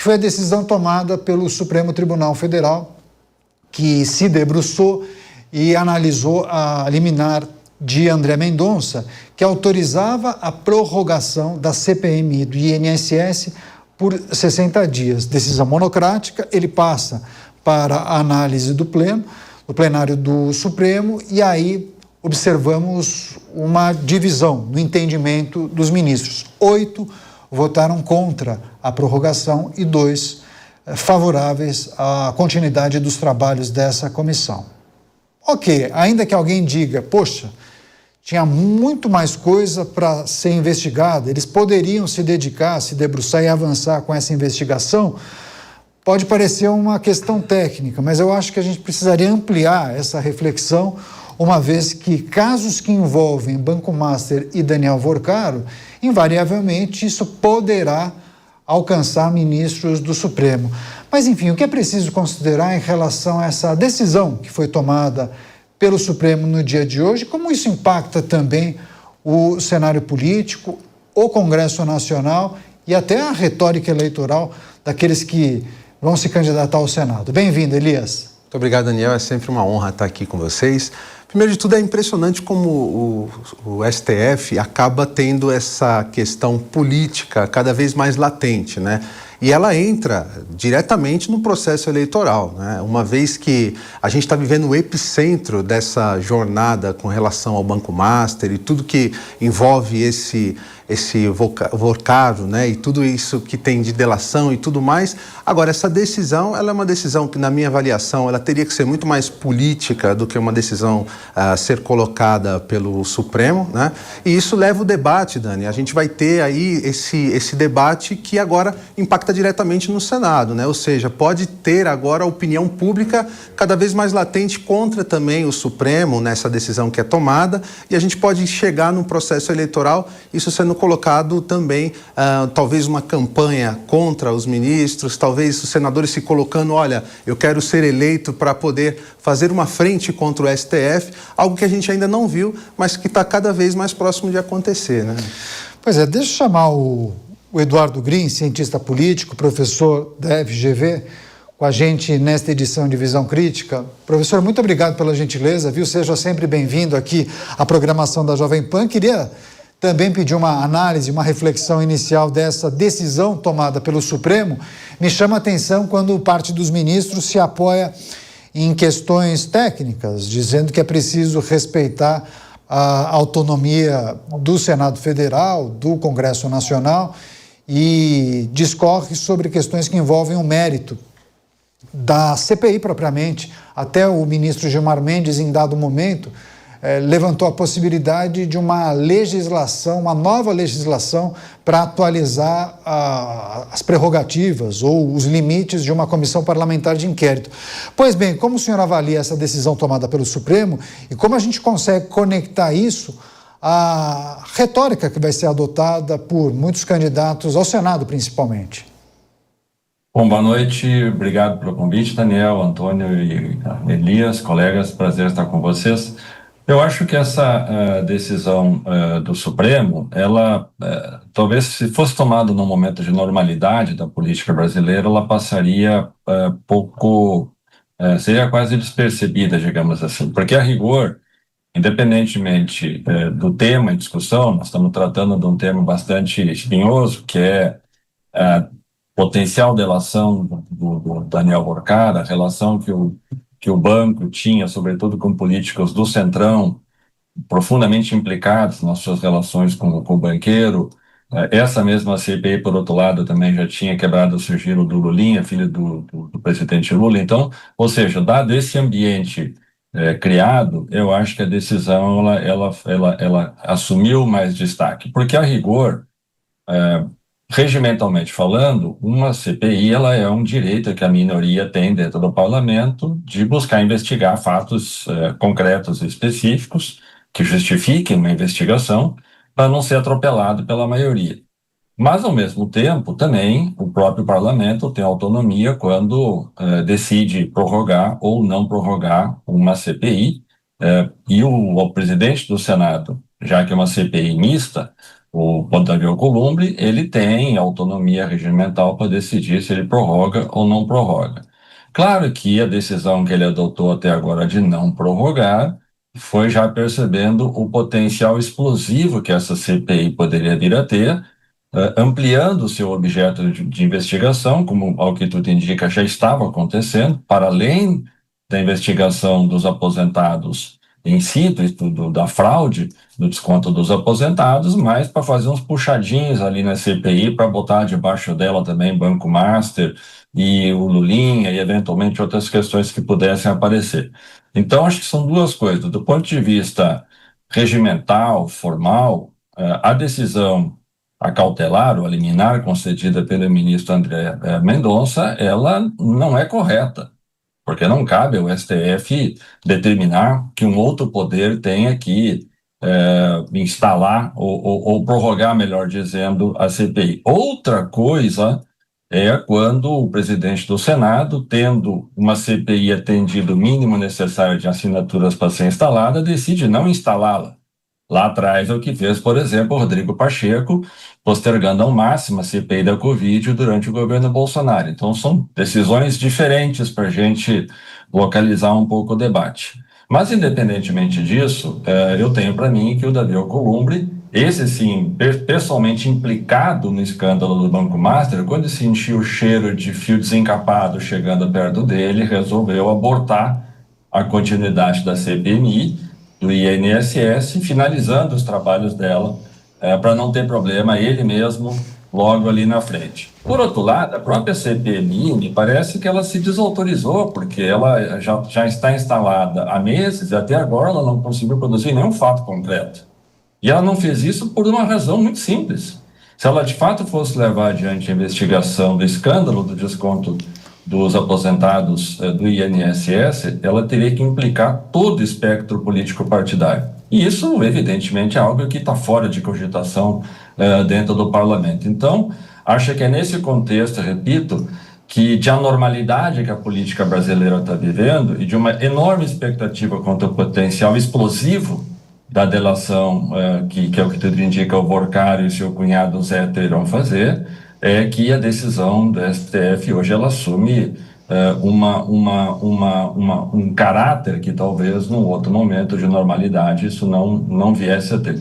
que foi a decisão tomada pelo Supremo Tribunal Federal, que se debruçou e analisou a liminar de André Mendonça, que autorizava a prorrogação da CPMI do INSS por 60 dias. Decisão monocrática, ele passa para a análise do plenário do Supremo, e aí observamos uma divisão no entendimento dos ministros. 8 votaram contra a prorrogação e 2 favoráveis à continuidade dos trabalhos dessa comissão. Ok, ainda que alguém diga, poxa, tinha muito mais coisa para ser investigada, eles poderiam se dedicar, se debruçar e avançar com essa investigação, pode parecer uma questão técnica, mas eu acho que a gente precisaria ampliar essa reflexão, uma vez que casos que envolvem Banco Master e Daniel Vorcaro, invariavelmente isso poderá alcançar ministros do Supremo. Mas, enfim, o que é preciso considerar em relação a essa decisão que foi tomada pelo Supremo no dia de hoje, como isso impacta também o cenário político, o Congresso Nacional e até a retórica eleitoral daqueles que vão se candidatar ao Senado. Bem-vindo, Elias. Muito obrigado, Daniel. É sempre uma honra estar aqui com vocês. Primeiro de tudo, é impressionante como o STF acaba tendo essa questão política cada vez mais latente, né? E ela entra diretamente no processo eleitoral, né? Uma vez que a gente está vivendo o epicentro dessa jornada com relação ao Banco Master e tudo que envolve esse Vorcaro, né? E tudo isso que tem de delação e tudo mais. Agora, essa decisão, ela é uma decisão que, na minha avaliação, ela teria que ser muito mais política do que uma decisão a ser colocada pelo Supremo, né? E isso leva o debate, Dani. A gente vai ter aí esse debate que agora impacta diretamente no Senado, né? Ou seja, pode ter agora a opinião pública cada vez mais latente contra também o Supremo nessa decisão que é tomada, e a gente pode chegar num processo eleitoral, isso sendo colocado também, talvez uma campanha contra os ministros, talvez os senadores se colocando, olha, eu quero ser eleito para poder fazer uma frente contra o STF, algo que a gente ainda não viu, mas que está cada vez mais próximo de acontecer, né? Pois é, deixa eu chamar o Eduardo Green, cientista político, professor da FGV, com a gente nesta edição de Visão Crítica. Professor, muito obrigado pela gentileza, viu? Seja sempre bem-vindo aqui à programação da Jovem Pan. Queria também pedir uma análise, uma reflexão inicial dessa decisão tomada pelo Supremo. Me chama a atenção quando parte dos ministros se apoia em questões técnicas, dizendo que é preciso respeitar a autonomia do Senado Federal, do Congresso Nacional, e discorre sobre questões que envolvem o mérito da CPI propriamente. Até o ministro Gilmar Mendes, em dado momento, levantou a possibilidade de uma legislação, uma nova legislação para atualizar as prerrogativas ou os limites de uma comissão parlamentar de inquérito. Pois bem, como o senhor avalia essa decisão tomada pelo Supremo e como a gente consegue conectar isso à retórica que vai ser adotada por muitos candidatos ao Senado, principalmente? Bom, boa noite, obrigado pelo convite, Daniel, Antônio e Elias, colegas, prazer estar com vocês. Eu acho que essa decisão do Supremo, ela talvez se fosse tomada num momento de normalidade da política brasileira, ela passaria seria quase despercebida, digamos assim, porque a rigor, independentemente do tema em discussão, nós estamos tratando de um tema bastante espinhoso, que é a potencial delação do Daniel Vorcaro, a relação que o banco tinha, sobretudo com políticos do Centrão, profundamente implicados nas suas relações com o banqueiro. Essa mesma CPI, por outro lado, também já tinha quebrado o sigilo do Lulinha, filho do presidente Lula. Então, ou seja, dado esse ambiente criado, eu acho que a decisão ela assumiu mais destaque, porque a rigor, regimentalmente falando, uma CPI ela é um direito que a minoria tem dentro do parlamento de buscar investigar fatos concretos e específicos que justifiquem uma investigação para não ser atropelado pela maioria. Mas, ao mesmo tempo, também o próprio parlamento tem autonomia quando decide prorrogar ou não prorrogar uma CPI, e o presidente do Senado já que é uma CPI mista, o Davi Alcolumbre, ele tem autonomia regimental para decidir se ele prorroga ou não prorroga. Claro que a decisão que ele adotou até agora de não prorrogar foi já percebendo o potencial explosivo que essa CPI poderia vir a ter, ampliando o seu objeto de investigação, como ao que tudo indica já estava acontecendo, para além da investigação dos aposentados em si, da fraude, do desconto dos aposentados, mas para fazer uns puxadinhos ali na CPI, para botar debaixo dela também Banco Master e o Lulinha e eventualmente outras questões que pudessem aparecer. Então, acho que são duas coisas. Do ponto de vista regimental, formal, a decisão a cautelar ou a liminar concedida pelo ministro André Mendonça, ela não é correta, porque não cabe ao STF determinar que um outro poder tenha que instalar ou prorrogar, melhor dizendo, a CPI. Outra coisa é quando o presidente do Senado, tendo uma CPI atendido o mínimo necessário de assinaturas para ser instalada, decide não instalá-la. Lá atrás é o que fez, por exemplo, o Rodrigo Pacheco, postergando ao máximo a CPI da Covid durante o governo Bolsonaro. Então, são decisões diferentes para a gente localizar um pouco o debate. Mas, independentemente disso, eu tenho para mim que o Davi Alcolumbre, esse sim, pessoalmente implicado no escândalo do Banco Master, quando sentiu o cheiro de fio desencapado chegando perto dele, resolveu abortar a continuidade da CPMI, do INSS, finalizando os trabalhos dela, para não ter problema ele mesmo logo ali na frente. Por outro lado, a própria CPMI, me parece que ela se desautorizou, porque ela já está instalada há meses e até agora ela não conseguiu produzir nenhum fato concreto. E ela não fez isso por uma razão muito simples. Se ela de fato fosse levar adiante a investigação do escândalo do desconto dos aposentados do INSS, ela teria que implicar todo o espectro político partidário. E isso, evidentemente, é algo que está fora de cogitação dentro do parlamento. Então, acho que é nesse contexto, repito, que de anormalidade que a política brasileira está vivendo e de uma enorme expectativa quanto ao potencial explosivo da delação, que é o que tudo indica o Vorcário e seu cunhado Zé irão fazer, é que a decisão do STF hoje ela assume um caráter que talvez num outro momento de normalidade isso não viesse a ter.